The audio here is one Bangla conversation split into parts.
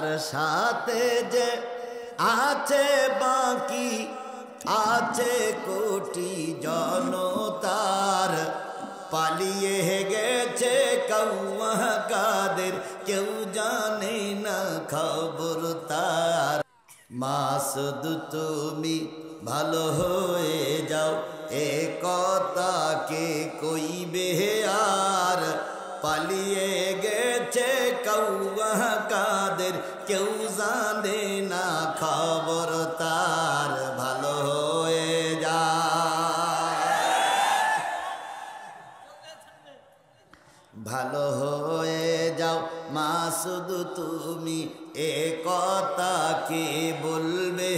তার সাথে যে আছে বাকি আছে কোটি জনতার, পালিয়ে গেছে কৌয়া কাদের, কেউ জানে না খবর তার। মাসুদ তুমি ভালো হয়ে যাও, এ কথা কে কইবে আর, পালিয়ে গেছে কৌয়া কাদের, কেউ জানে না খবর তার। ভালো হয়ে যা, ভালো হয়ে যাও মাসুদ তুমি, এ কথা কে বলবে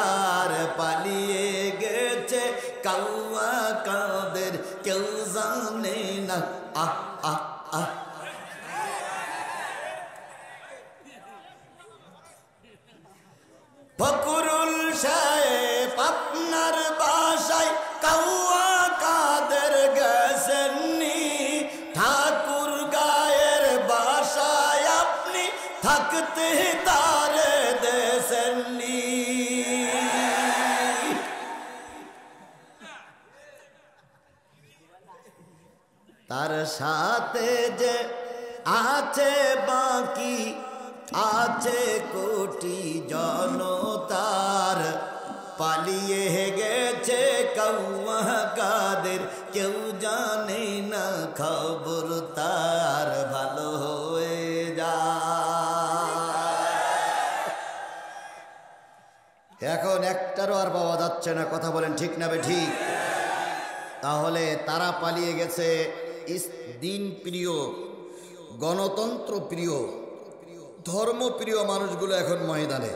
আর, পালিয়ে গেছে কৌয়া কাদের, কেউ জানে না। আহ আহ আহ ফকরুল সাহেব আপনার বাসায় কৌয়া কাদের গেছেননি, ঠাকুর গায়ের বাসায় আপনি থাকতে তার দেশেননি। তার সাথে যে আছে বাকি আছে কোটি জনতার, পালিয়ে গেছে কৌয়া কাদের, কেউ জানে না খবর তার। ভালো হয়ে যা। এখন একটারও আর পাওয়া যাচ্ছে না, কথা বলেন ঠিক না ঠিক? তাহলে তারা পালিয়ে গেছে দিন প্রিয়, গণতন্ত্র প্রিয়, ধর্মপ্রিয় মানুষগুলো এখন ময়দানে।